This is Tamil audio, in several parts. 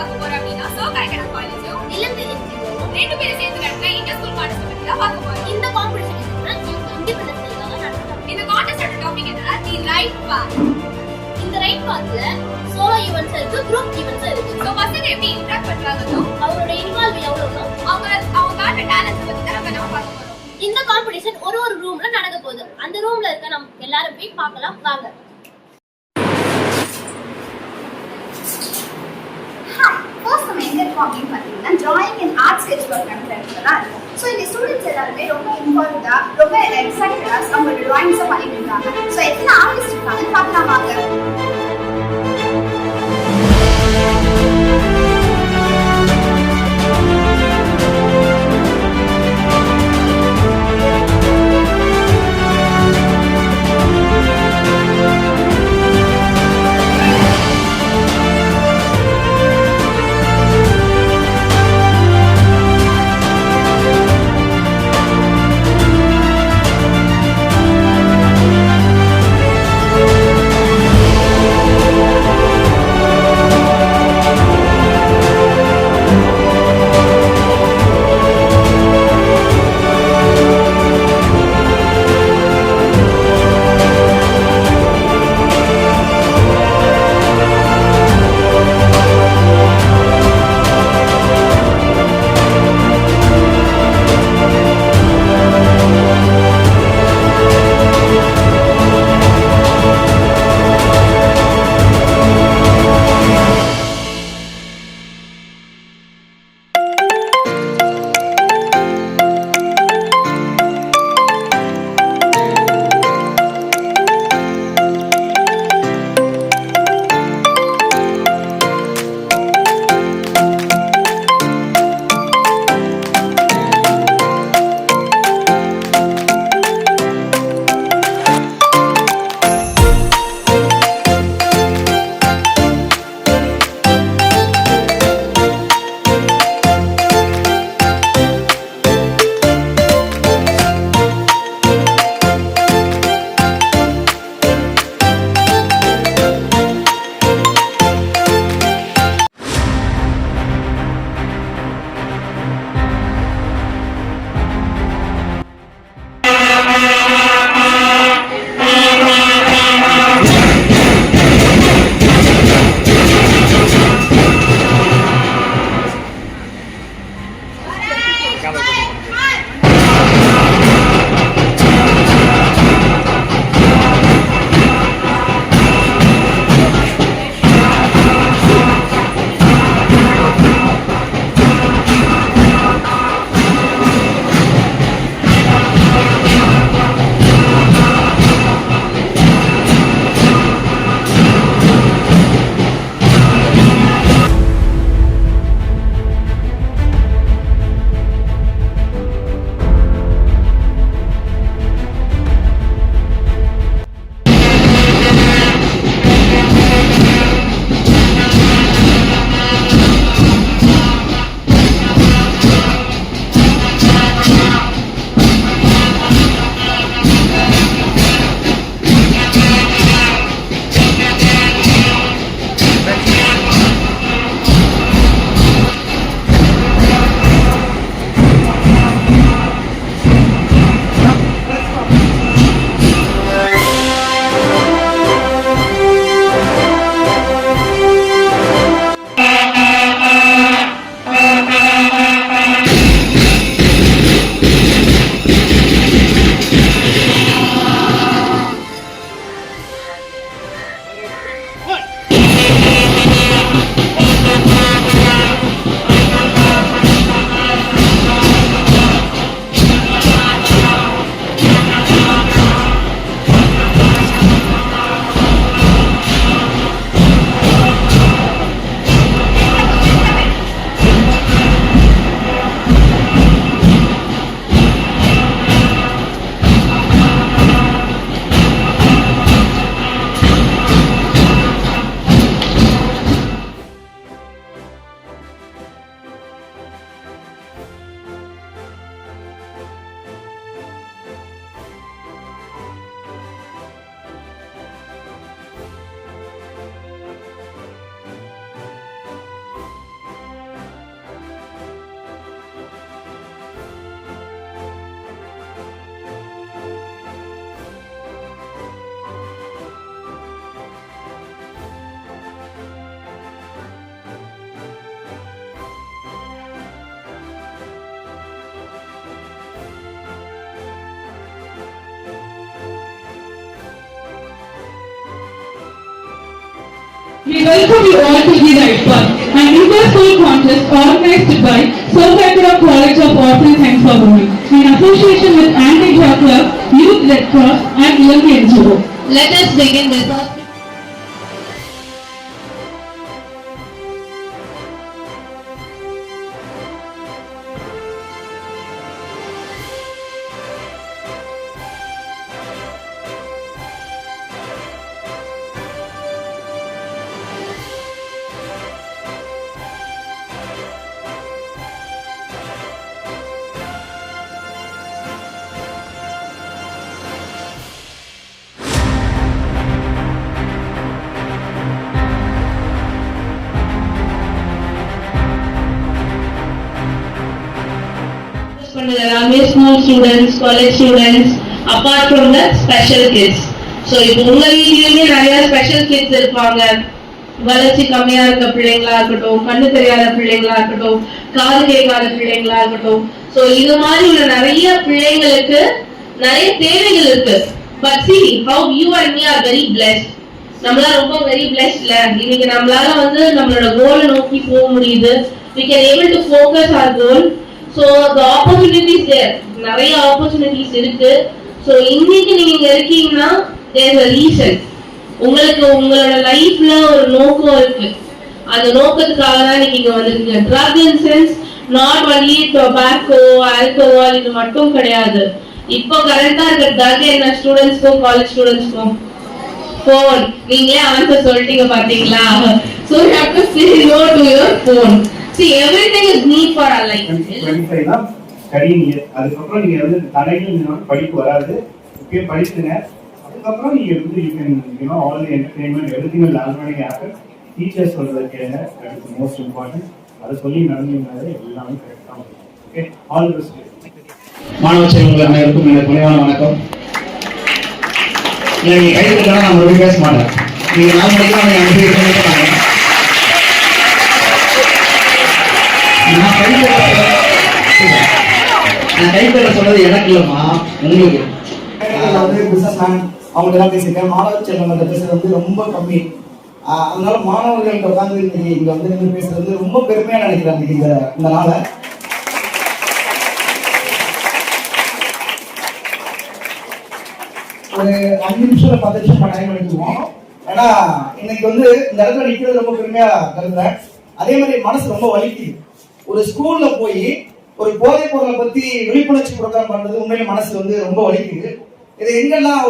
பார்க்க போறோம் அப்படின்னா சோகாய்கடா காலேஜும் இளந்து என்ஜிஓவும் ரெண்டு பேரும் சேர்ந்து நடக்கிற இன்டர் ஸ்கூல் கான்டெஸ்ட் பத்தி தான் பார்க்க போறோம். இந்த காம்படிஷன் இண்டிபெண்டன்ஸ் டேக்காக நடத்துறாங்க. இந்த கான்டெஸ்டோட டாபிக் என்னன்னா தி ரைட் பாத். இந்த ரைட் பாத்ல சோலோ ஈவென்ட்ஸ் இருக்கு, குரூப் ஈவென்ட்ஸ் இருக்கு. சோ பசங்க எப்படி இன்டராக்ட் பண்றாங்களோ அவங்களோட இன்வால்வ் எவ்வளவுனோ அவங்க காட்ட டேலண்ட்ஸ் பத்தி தான் நம்ம பார்க்க போறோம். இந்த காம்படிஷன் ஒரு ரூம்ல நடக்க போகுது. அந்த ரூம்ல இருக்க நம்ம எல்லாரும் போய் பார்க்கலாம் வாங்க. எங்க இருக்கும் அப்படின்னு பாத்தீங்கன்னா drawing and art sketch work நடக்கிற இடத்துல தான் இருக்கும். ஸோ இந்த ஸ்டூடெண்ட்ஸ் எல்லாருமே ரொம்ப இன்வால்வ்டா ரொம்ப எக்ஸைட்டடா அவங்களோட டிராயிங்ஸை பண்ணிட்டு இருக்காங்க. ஸோ எத்தனை ஆர்டிஸ்ட் இருக்காங்கன்னு பார்க்கலாம் வாங்க. We welcome you all to the Right Path, an inter-school contest organized by Sophia College of Arts and Science for Women in association with Anti-Drug Club, Youth Red Cross and Ilangi NGO. Let us begin with our எல்லாமே school students, college students, apart from the special kids. So இப்போ உங்க வீட்லயுமே நிறைய ஸ்பெஷல் கிட்ஸ் இருப்பாங்க. வளர்ச்சி கம்மியா இருக்க பிள்ளைங்களா இருக்கட்டும், கண்ணு தெரியாத பிள்ளைங்களா இருக்கட்டும், காது கேட்காத பிள்ளைங்களா இருக்கட்டும். ஸோ இது மாதிரி உள்ள நிறைய பிள்ளைங்களுக்கு நிறைய தேவைகள் இருக்கு. But see how you and me are very blessed. நம்மளால ரொம்ப வெரி பிளெஸ்ட்ல இன்னைக்கு நம்மளால வந்து நம்மளோட கோலை நோக்கி போக முடியுது. we can able to focus our goal. So the opportunities there, நிறைய opportunities இருக்கு. So இன்னைக்கு நீங்க இருக்கீங்கன்னா there is a reason. உங்களுக்கு உங்களோட லைஃப்ல ஒரு நோக்கம் இருக்கு. அந்த நோக்கத்துக்காக தான் நீங்க இங்க வந்திருக்கீங்க. Drug in sense not only tobacco, alcohol இது மட்டும் கிடையாது. இப்போ கரெக்டா இருக்க drug என்ன ஸ்டூடெண்ட்ஸ்க்கும் காலேஜ் ஸ்டூடெண்ட்ஸ்க்கும் phone. நீங்களே ஆன்சர் சொல்லிட்டீங்க பாத்தீங்களா? So you have to say no to your phone. See, everything is need for our life. 25 தான் ஸ்டடியிங். அதுக்கப்புறம் நீங்க வந்து தடைகள் படிப்பு வராது. ஓகே, படிச்சுங்க. அதுக்கப்புறம் நீங்க வந்து you can all the entertainment everything will already happen. Teachers சொல்றத கேளுங்க. That is most important. அதை சொல்லி நடந்தீங்கனாலே எல்லாமே கரெக்டா வரும். Okay, all the best. மாணவ செல்வங்கள் அனைவருக்கும் எனது பணிவான வணக்கம். நீங்க கை தட்டினா நான் மறுபடியும் பேச மாட்டேன். நீங்க 4 மணிக்கு அவங்க அனுப்பி நான் கைப்பற்ற சொன்னது எனக்கு இல்லம்மா, உங்களுக்கு. அவங்க எல்லாம் பேசியிருக்கேன். மாணவ செல்வங்களை பேசுறது வந்து ரொம்ப கம்மி. அதனால மாணவர்களுக்கு உட்காந்து இங்க வந்து நின்று பேசுறது வந்து ரொம்ப பெருமையா நினைக்கிறாங்க இந்த நாளை. ஒரு 5 நிமிஷம் 10 நிமிஷம் டைம் எடுத்துக்குவோம். ஏன்னா இன்னைக்கு வந்து இந்த இடத்துல நிக்கிறது ரொம்ப பெருமையா கருதுறேன். அதே மாதிரி மனசு ரொம்ப வலிக்குது. ஒரு ஸ்கூல்ல போய் ஒரு போதைப் பொருளை பத்தி விழிப்புணர்ச்சி ப்ரோக்ராம் பண்றது உண்மையில மனசு வந்து ரொம்ப வலிக்குது. இது எங்கெல்லாம்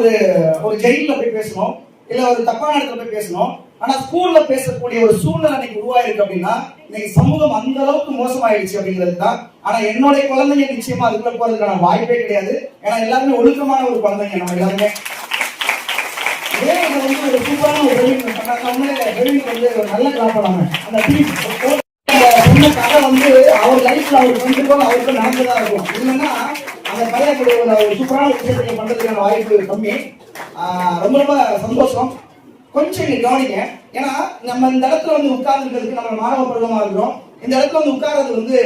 ஒரு ஜெயில போய் பேசணும், இல்ல ஒரு தப்பான இடத்துல போய் பேசணும். ஆனா ஸ்கூல்ல பேசக்கூடிய ஒரு சூழ்நிலை இன்னைக்கு உருவாயிருக்கு அப்படின்னா இன்னைக்கு சமூகம் அந்த அளவுக்கு மோசமாயிடுச்சு அப்படிங்கிறது தான். ஆனா என்னுடைய குழந்தைங்க நிச்சயமா அதுக்குள்ள போறதுக்கான வாய்ப்பே கிடையாது. ஏன்னா எல்லாருமே ஒழுக்கமான ஒரு குழந்தைங்க நம்ம எல்லாருமே. வந்து ஒரு சூப்பரான ஒரு வந்து ஒரு நல்ல கிளாப் பண்ணாங்க. அந்த சொன்ன கதை வந்து அவர் லைஃப்ல அவருக்கு வந்துருக்கோம், அவருக்கு நடந்ததா இருக்கும். இல்லைன்னா அந்த பையன் ஒரு சூப்பரான விஷயத்தை பண்றதுக்கான வாய்ப்பு கம்மி. ரொம்ப ரொம்ப சந்தோஷம். கொஞ்சம் நீங்க கவனிங்க. ஏன்னா நம்ம இந்த இடத்துல வந்து உட்கார்ந்துருக்கிறதுக்கு நம்ம மாணவ பருவமா இருக்கிறோம். இந்த இடத்துல வந்து உட்கார்றது வந்து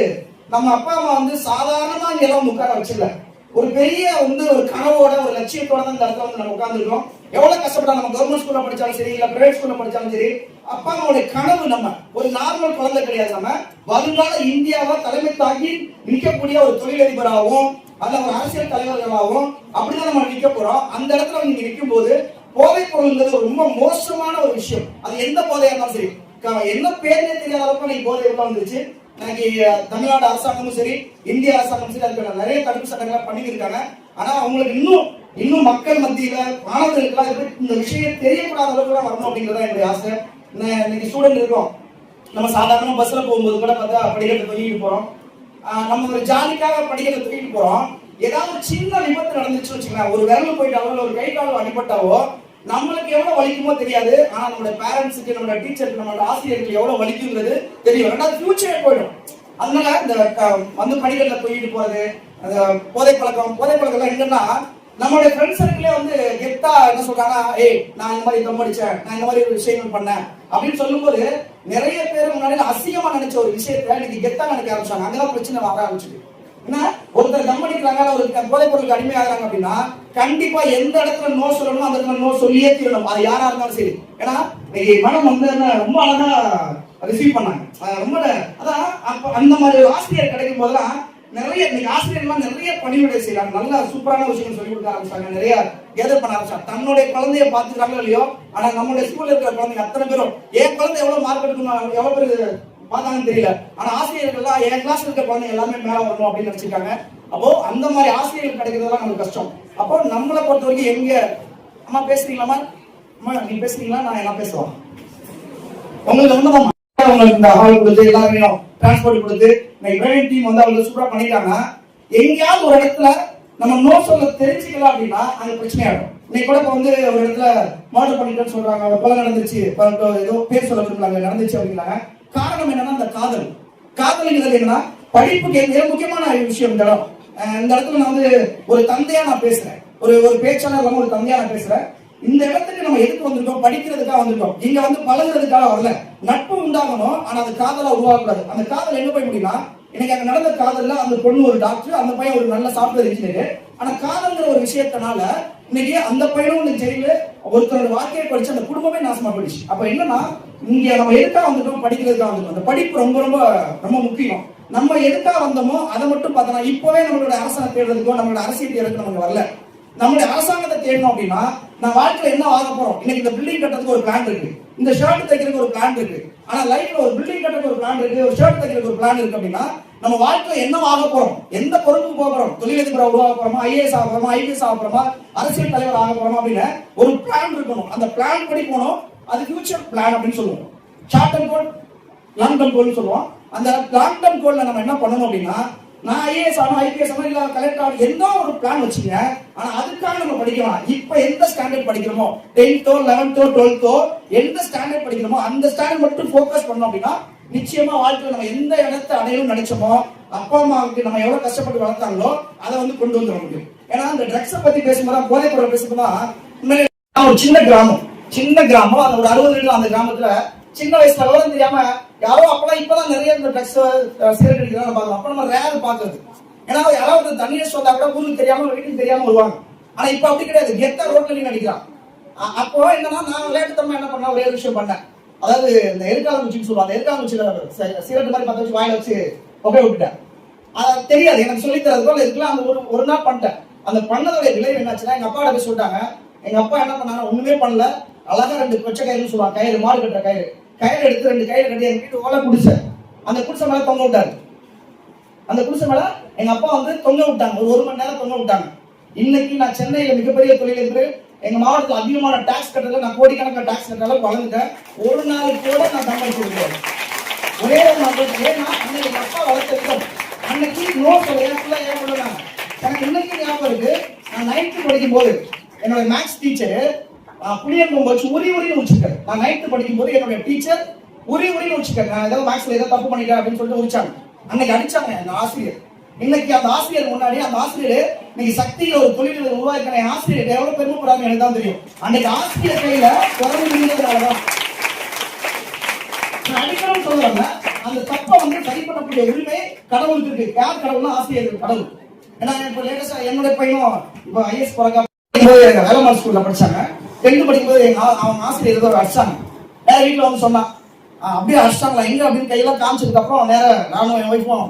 நம்ம அப்பா அம்மா வந்து சாதாரணமா இங்க எல்லாம் வந்து உட்கார வச்சிடல. ஒரு பெரிய வந்து ஒரு கனவோட ஒரு லட்சியத்தோட தான் இந்த இடத்துல வந்து நம்ம உட்கார்ந்துருக்கோம். எவ்வளவு கஷ்டப்பட்டா நம்ம கவர்மெண்ட் ஸ்கூல்ல படிச்சாலும் சரி, இல்ல பிரைவேட் ஸ்கூல்ல படிச்சாலும் சரி, அப்பா அம்மாவுடைய கனவு நம்ம ஒரு நார்மல் குழந்தை கிடையாது. நம்ம வருங்கால இந்தியாவை தலைமை தாக்கி நிற்கக்கூடிய ஒரு தொழிலதிபராகவும் அல்ல ஒரு அரசியல் தலைவர்களாகவும் அப்படிதான் நம்ம நிற்க போறோம். அந்த இடத்துல நீங்க நிற்கும் போது போதைப் பொருள்ங்கிறது ரொம்ப மோசமான ஒரு விஷயம். அது எந்த போதையா இருந்தாலும் சரி, என்ன பேருனே தெரியாத அளவுக்கு நீங்க போதை உள்ள வந்துருச்சு. இன்னைக்கு தமிழ்நாடு அரசாங்கமும் சரி, இந்திய அரசாங்கமும் சரி, அதுக்கான நிறைய தடுப்பு சட்டங்களை பண்ணியிருக்காங்க. ஆனா அவங்களுக்கு இன்னும் மக்கள் மத்தியில மாணவர்களுக்கு இந்த விஷயம் தெரியக்கூடாத அளவுக்கு தான் வரணும் அப்படிங்கிறதா என்னுடைய ஆசை. இன்னைக்கு ஸ்டூடெண்ட் இருக்கோம், நம்ம சாதாரண பஸ்ல போகும்போது கூட பார்த்தா படிக்கட்டு தூக்கிட்டு போறோம். நம்ம ஒரு ஜாலிக்காக படிக்கட்டு தூக்கிட்டு போறோம். ஏதாவது ஒரு சின்ன விபத்து நடந்துச்சு வச்சுக்கலாம், ஒரு விரல் போயிட்டாவோ ஒரு கை காலம் அடிபட்டாவோ நம்மளுக்கு எவ்வளவு வலிக்குமோ தெரியாது. ஆனா நம்மளோட பேரண்ட்ஸுக்கு, நம்மளோட டீச்சருக்கு, நம்மளோட ஆசிரியருக்கு எவ்வளவு வலிக்குங்கிறது தெரியும். ரெண்டாவது ஃபியூச்சரே போயிடும். அதனால இந்த வந்து படிக்கட்டுல தூக்கிட்டு போறது, அந்த போதை பழக்கம் என்னன்னா நம்மளுடைய ஃப்ரெண்ட்ஸ் சர்க்கிளே வந்து கெத்தா என்ன சொல்றாங்கன்னா, ஏய் நான் இந்த மாதிரி தம் அடிச்சேன், நான் இந்த மாதிரி ஒரு விஷயங்கள் பண்ணேன் அப்படின்னு சொல்லும்போது நிறைய பேர் முன்னாடி அசிங்கமா நினைச்ச ஒரு விஷயத்த இன்னைக்கு கெத்தா நினைக்க ஆரம்பிச்சாங்க. அங்கதான் பிரச்சனை வர ஆரம்பிச்சுது. ஏன்னா ஒருத்தர் கம்பெனிக்கிறாங்க, ஒரு போதைப் பொருளுக்கு அடிமையாகிறாங்க அப்படின்னா கண்டிப்பா எந்த இடத்துல நோ சொல்லணுமோ அந்த இடத்துல நோ சொல்லியே தீரணும், அது யாரா இருந்தாலும் சரி. ஏன்னா மேடம் வந்து ரொம்ப அழகா ரிசீவ் பண்ணாங்க, ரொம்ப அதான். அப்ப அந்த மாதிரி ஒரு ஆசிரியர் கிடைக்கும் போதெல்லாம் நிறைய இன்னைக்கு ஆசிரியர்லாம் நிறைய பணிவிடை செய்யறாங்க, நல்ல சூப்பரான விஷயங்கள் சொல்லி கொடுக்க ஆரம்பிச்சாங்க, நிறைய கேதர் பண்ண ஆரம்பிச்சாங்க. தன்னுடைய குழந்தைய பாத்துக்கிறாங்களோ இல்லையோ, ஆனா நம்மளுடைய ஸ்கூல்ல இருக்கிற குழந்தைங்க அத்தனை பேரும் என் குழந்தை எவ்வளவு மார்க் எடுக்கணும் எவ்வளவு பேர் பார்த்தாங்கன்னு தெரியல, ஆனா ஆசிரியர்கள்லாம் என் கிளாஸ்ல இருக்க குழந்தைங்க எல்லாமே மேல வரணும் அப்படின்னு நினைச்சிருக்காங்க. அப்போ அந்த மாதிரி ஆசிரியர்கள் கிடைக்கிறதுலாம் நமக்கு கஷ்டம். அப்போ நம்மளை பொறுத்த வரைக்கும் எங்க அம்மா பேசுறீங்களாமா, அம்மா நீ பேசுறீங்களா, நான் என்ன பேசுவோம் உங்களுக்கு ஒண்ணுதான். உங்களுக்கு இந்த ஹால் கொடுத்து எல்லாரும் டிரான்ஸ்போர்ட் கொடுத்து பிரைவேட் டீம் வந்து அவங்க சூப்பரா பண்ணிட்டாங்க. எங்கேயாவது ஒரு இடத்துல நம்ம நோ சொல்ல தெரிஞ்சுக்கலாம் அப்படின்னா அங்க பிரச்சனையாகும். இன்னைக்கு கூட வந்து ஒரு இடத்துல மர்டர் பண்ணிட்டேன்னு சொல்றாங்க, கொலை நடந்துச்சு, ஏதோ பேர் சொல்ல விரும்புறாங்க, நடந்துச்சு அப்படிங்கிறாங்க. காரணம் என்னன்னா அந்த காதல். காதல்ங்கிறது என்னன்னா படிப்புக்கு மிக முக்கியமான விஷயம். இந்த இடம் இந்த இடத்துல நான் வந்து ஒரு தந்தையா நான் பேசுறேன், ஒரு பேச்சாளர் இல்லாம ஒரு தந்தையா நான் பேசுறேன். இந்த இடத்துக்கு நம்ம எதுக்கு வந்திருக்கோம், படிக்கிறதுக்காக வந்திருக்கோம். இங்க வந்து பழகுறதுக்காக வரல. நட்பு உண்டாகணும், ஆனா அது காதலா உருவாகக்கூடாது. அந்த காதல் எங்க போய் முடியும்னா, இன்னைக்கு அங்க நடந்த காதல்ல அந்த பொண்ணு ஒரு டாக்டர், அந்த பையன் ஒரு நல்ல சாஃப்ட்வேர் இன்ஜினியர். ஆனா காதல்ங்கிற ஒரு விஷயத்தினால இன்னைக்கு அந்த பையனும் ஜெயில ஒருத்தரோட வாழ்க்கையை படிச்சு அந்த குடும்பமே நாசமா போயிடுச்சு. அப்ப என்னன்னா, இங்க நம்ம எதுக்காக வந்துட்டோம், படிக்கிறதுக்காக வந்துட்டோம். அந்த படிப்பு ரொம்ப ரொம்ப ரொம்ப முக்கியம். நம்ம எதுக்காக வந்தோமோ அதை மட்டும் பார்த்தோம்னா, இப்பவே நம்மளோட அரசாங்கம் தேடுறதுக்கோ நம்மளோட அரசியல் தேடுறதுக்கு நமக்கு வரல. நம்மளுடைய அரசாங்கத்தை தேடணும் அப்படின்னா நான் வாழ்க்கையில என்ன ஆக போறோம். இன்னைக்கு இந்த பில்டிங் கட்டுறதுக்கு ஒரு பிளான் இருக்கு, இந்த ஷர்ட் தைக்கிறதுக்கு ஒரு பிளான் இருக்கு. ஆனா லைஃப்ல ஒரு பில்டிங் கட்டுறதுக்கு ஒரு பிளான் இருக்கு, ஒரு ஷர்ட் தைக்கிறதுக்கு ஒரு பிளான் இருக்கு. அப்படின்னா நம்ம வாழ்க்கையில என்ன ஆக போறோம், எந்த பொறுப்புக்கு போக போறோம், தொழிலதிபரா உருவாக போறோமா, ஐஏஎஸ் ஆக போறோமா, ஐபிஎஸ் ஆக போறோமா, அரசியல் தலைவர் ஆக போறோமா அப்படின்னு ஒரு பிளான் இருக்கணும். அந்த பிளான் படி போனோம், அது ஃபியூச்சர் பிளான் அப்படின்னு சொல்லுவோம். ஷார்ட் டர்ம் கோல், லாங் டர்ம் கோல்னு சொல்லுவோம். அந்த லாங் டர்ம் கோல்ல நம்ம என்ன பண்ணணும் அப்படின்னா, நான் ஐஏஎஸ் ஆகணும், ஐபிஎஸ் ஆகணும், இல்ல கலெக்டர் ஆகணும், எந்த ஒரு பிளான் வச்சுங்க. ஆனா அதுக்காக நம்ம படிக்கலாம். இப்ப எந்த ஸ்டாண்டர்ட் படிக்கிறோமோ, 10th 11th 12th எந்த ஸ்டாண்டர்ட் படிக்கிறோமோ அந்த ஸ்டாண்டர்ட் மட்டும் ஃபோக்கஸ் பண்ணோம் அப்படின்னா நிச்சயமா வாழ்க்கையில நம்ம எந்த இடத்தை அடையணும் நினைச்சோமோ, அப்பா அம்மாவுக்கு நம்ம எவ்வளவு கஷ்டப்பட்டு வளர்த்தாங்களோ அதை வந்து கொண்டு வந்துட முடியும். ஏன்னா அந்த ட்ரக்ஸை பத்தி பேசும்போது, போதைப் பொருள் பேசும்போது, ஒரு சின்ன கிராமம், அந்த ஒரு 60 வீடு, அந்த கிராமத்துல சின்ன வயசுல விவரம் தெரியாம யாரோ அப்பெல்லாம் இப்பதான் நிறைய இந்த ட்ரக்ஸ் சிகரெட் அடிக்கிறாங்க பாக்கலாம். அப்ப நம்ம ரேர் பாக்குறது. ஏன்னா யாராவது தண்ணியை சொன்னா கூட ஊருக்கு தெரியாம வீட்டுக்கு தெரியாம வருவாங்க. ஆனா இப்ப அப்படி கிடையாது, கெத்தா ரோட்ல நீங்க அடிக்கிறான். அப்போ என்னன்னா, நான் விளையாட்டுத்தன்மை என்ன பண்ண ஒரே விஷயம் பண்ணேன். அதாவது இந்த எருக்காங்குச்சின்னு சொல்லுவாங்க, அந்த எருக்காங்குச்சியில சிகரெட் மாதிரி பத்த வச்சு வாயில வச்சு புகை விட்டுட்டேன். அது தெரியாது எனக்கு சொல்லி தரதுக்குள்ள இருக்கலாம். அந்த ஒரு நாள் பண்ணிட்டேன். அந்த பண்ணதோட விளைவு என்னாச்சுன்னா, எங்க அப்பாவோட போய் சொல்லிட்டாங்க. எங்க அப்பா என்ன பண்ணாங்க, ஒண்ணுமே பண்ணல, அழகா 2 கொச்சை கயிறுன்னு சொல்லுவாங்க, கயிறு, மாடு கட்டுற கயிறு எடுத்து 2 கயிறு கட்டி எங்க வீட்டு ஓலை குடிசை, அந்த குடிசை மேல தொங்க விட்டாரு. அந்த குடிசை மேல எங்க அப்பா வந்து தொங்க விட்டாங்க, ஒரு 1 மணி நேரம் தொங்க விட்டாங்க. இன்னைக்கு நான் சென்னையில மிகப்பெரிய தொழிலதிபர், எங்க மாவட்டத்தில் அதிகமான டாக்ஸ் கட்டுறதுல நான் கோடிக்கணக்கான டாக்ஸ் கட்டுற வளர்ந்துட்டேன். ஒரு நாள் கூட நான் சம்பாதிச்சிருக்கேன். ஒரே ஒரு நாள். ஏன்னா அன்னைக்கு எங்க அப்பா வளர்த்த விதம், அன்னைக்கு நோ சொல்ல ஏன் சொல்லுறாங்க. எனக்கு இன்னைக்கு ஞாபகம் இருக்கு, நான் 9th படிக்கும் போது என்னோட மேக்ஸ் டீச்சர் புளியம்பு வச்சு உரின்னு வச்சிருக்காரு. நான் 9th படிக்கும் போது என்னுடைய டீச்சர் உரின்னு வச்சிருக்காரு. நான் ஏதாவது மேக்ஸ்ல ஏதாவது தப்பு பண்ணிட்டேன் அப்படின்னு சொல்லிட்டு உரிச்சாங்க. அன்னைக்கு அடிச்சாங்க அந்த ஆசிரியர். இன்னைக்கு அந்த ஆசிரியர் முன்னாடி அந்த ஆசிரியர் இன்னைக்கு சக்தியில ஒரு தொழில் உருவாக்கின ஆசிரியர் எவ்வளவு பெருமைப்படாம எனக்கு தான் தெரியும். அன்னைக்கு ஆசிரியர் கையில குறைஞ்சு இருந்ததுனாலதான் நான் அடிக்கணும்னு சொல்றாங்க. அந்த தப்பை வந்து சரி பண்ணக்கூடிய உரிமை கடவுளுக்கு இருக்கு. யார் கடவுள்னா ஆசிரியர் கடவுள். ஏன்னா இப்ப லேட்டஸ்டா என்னுடைய பையனும் இப்ப ஐஎஸ் வேலம்மாள் ஸ்கூல்ல படிச்சாங்க. 10th படிக்கும்போது அவங்க ஆசிரியர் ஏதோ அடிச்சாங்க. நேர வீட்டுல வந்து சொன்னா, அப்படியே அடிச்சாங்களா எங்க அப்படின்னு கையெல்லாம் காமிச்சதுக்கு அப்புறம் நேர நானும் என் ஒய்ஃபும்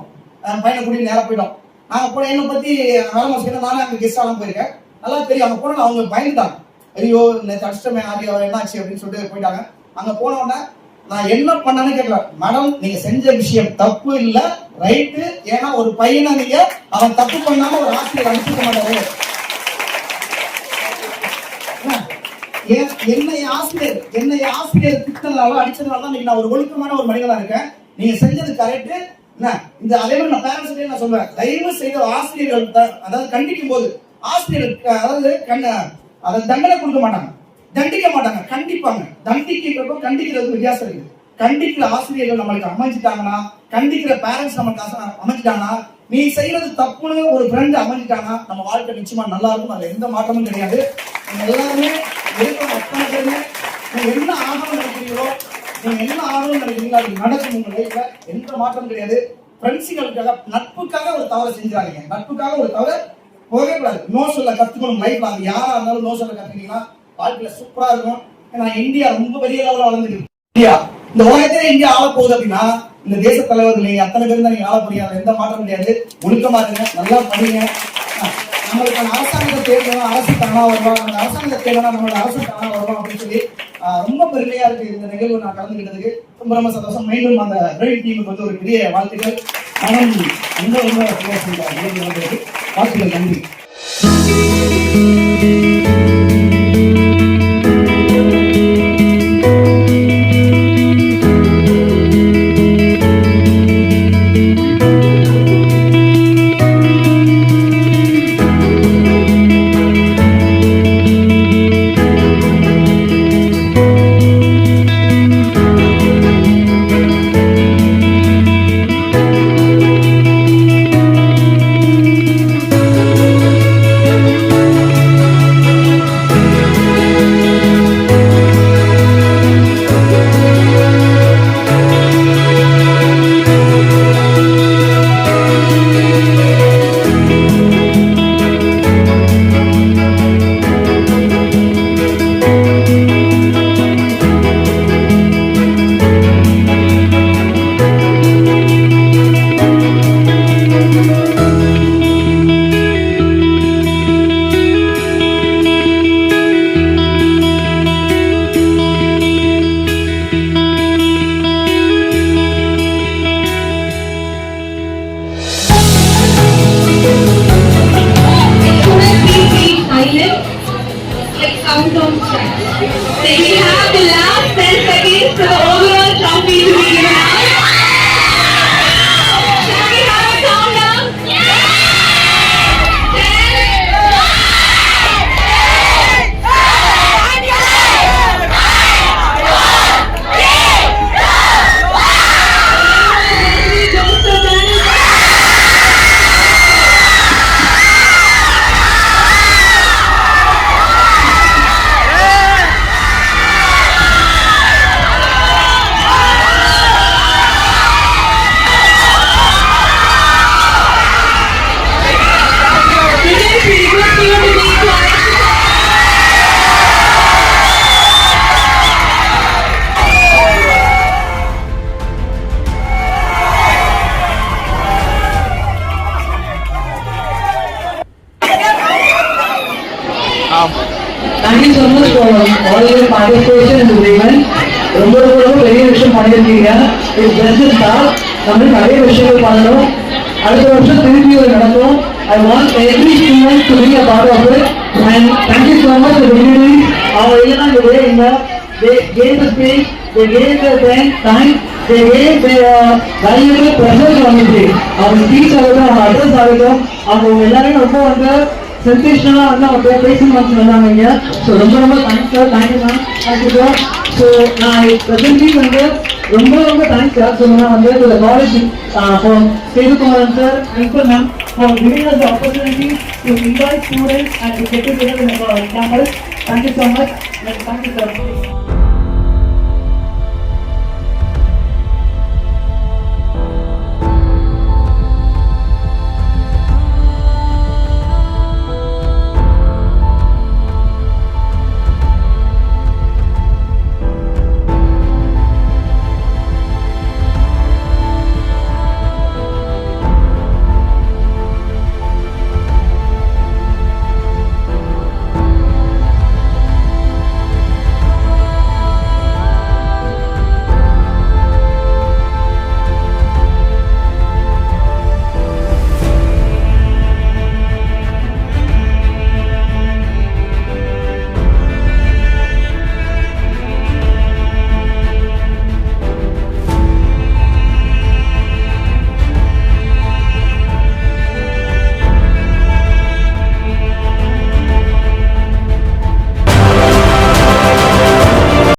பையனை கூட்டிட்டு நேரம் போயிட்டோம். நாங்க போன என்னை பத்தி வேலம்மாள் ஸ்கூல்ல நானே அங்க கெஸ்ட் ஆலாம் போயிருக்கேன். நல்லா தெரியும். அங்க போன அவங்க பயந்துட்டாங்க, ஐயோ நேற்று அடிச்சிட்டமே ஆடியோ என்ன ஆச்சு அப்படின்னு சொல்லிட்டு போயிட்டாங்க. அங்க போன உடனே நான் என்ன பண்ணேன்னு கேட்கல, மேடம் நீங்க செஞ்ச விஷயம் தப்பு இல்ல, ரைட்டு. ஏன்னா ஒரு பையனை நீங்க அவன் தப்பு பண்ணாம ஒரு ஆசிரியர் அனுப்பிக்க மாட்டாரு. என்னை ஆசிரியர் திட்டனால அடிச்சதுனால இன்னைக்கு நான் ஒரு ஒழுக்கமான ஒரு மனிதனா இருக்கேன். நீங்க செஞ்சது கரெக்ட். இந்த அதே மாதிரி நான் பேரண்ட்ஸ் நான் சொல்றேன், தயவு செய்த ஆசிரியர்கள் அதாவது கண்டிக்கும் போது ஆசிரியர் அதாவது அதை தண்டனை கொடுக்க மாட்டாங்க, தண்டிக்க மாட்டாங்க, கண்டிப்பாங்க. தண்டிக்கிறதுக்கும் கண்டிக்கிறதுக்கும் வித்தியாசம் இருக்கு. கண்டிக்கிற ஆசிரியர்கள் நம்மளுக்கு அமைஞ்சிட்டாங்கன்னா, கண்டிக்கிற பேரண்ட்ஸ் நம்மளுக்கு அமைஞ்சிட்டாங்கன்னா, நீ செய்யறது தப்புன்னு ஒரு ஃப்ரெண்ட் அமைஞ்சிட்டாங்கன்னா நம்ம வாழ்க்கை நிச்சயமா நல்லா இருக்கும். அதுல எந்த மாற்றமும் கிடையாது. நீங்க எல்லாருமே இருக்கிற அத்தனை பேருமே நீங்க என்ன ஆகணும்னு நினைக்கிறீங்களோ, நீங்க என்ன ஆகணும்னு நினைக்கிறீங்களோ அது நடக்கும். உங்க லைஃப்ல எந்த மாற்றமும் கிடையாது. ஃப்ரெண்ட்ஸுகளுக்காக நட்புக்காக ஒரு தவறை செஞ்சாங்க. நட்புக்காக ஒரு தவறை போகவே கூடாது. நோ சொல்ல கத்துக்கணும் லைஃப்ல. அது யாரா இருந்தாலும் நோ சொல்ல கத்துக்கிட்டீங்கன்னா வாழ்க்கையில சூப்பரா இருக்கும். ஏன்னா இந்தியா ரொம்ப பெரிய லெவலில் வளர்ந்துருக்கு. இந்தியா இந்த உலகத்திலே இந்தியா ஆள போகுது அப்படின்னா இந்த தேச தலைவர்கள் நீங்க அத்தனை பேர் தான் நீங்க ஆள போறீங்க. எந்த மாற்றம் கிடையாது. ஒழுக்கமா இருங்க, நல்லா படிங்க. நம்மளுக்கான அரசாங்கத்தை தேர்ந்தோம், அரசு தானா வருவாங்க. அந்த அரசாங்கத்தை தேர்ந்தா நம்மளோட அரசு தானா வருவாங்க அப்படின்னு சொல்லி ரொம்ப பெருமையா இருக்கு இந்த நிகழ்வு நான் கலந்துக்கிட்டதுக்கு. ரொம்ப சந்தோஷம். மீண்டும் அந்த பிரைட் டீமுக்கு வந்து ஒரு பெரிய வாழ்த்துக்கள். ஆனால் ரொம்ப வாழ்த்துக்கள். நன்றி. We have the last 10 seconds for the overall trophy to be given out. Shall we have a countdown? Thank you so much for all your participation in this event. ரொம்ப பெரிய விஷயம் பண்ணிருக்கீங்க. இது ஜஸ்ட் ஸ்டார்ட். நம்ம நிறைய விஷயங்கள் பண்ணணும். அடுத்த வருஷம் திருப்பி ஒரு நடக்கும். I want every student to be a part of it. And thank you so much for being our event today. They gave the space, they gave their time, they gave their valuable presence on the day. our speech ஆகட்டும், our address ஆகட்டும், அவங்க எல்லாரும் ரொம்ப வந்து சென்சேஷனலா வந்து அவங்க பேசிங் வந்து வந்தாங்க. ஸோ ரொம்ப thanks sir. Thank you ma'am. Thank you sir. So நான் ப்ரெசென்ட்லி வந்து ரொம்ப தேங்க்ஸ் சார் சொல்லணும்னா வந்து college for Sethukumaran sir and for ma'am for giving us the opportunity to invite students and to get together in our campus. Thank you so much and thank you sir.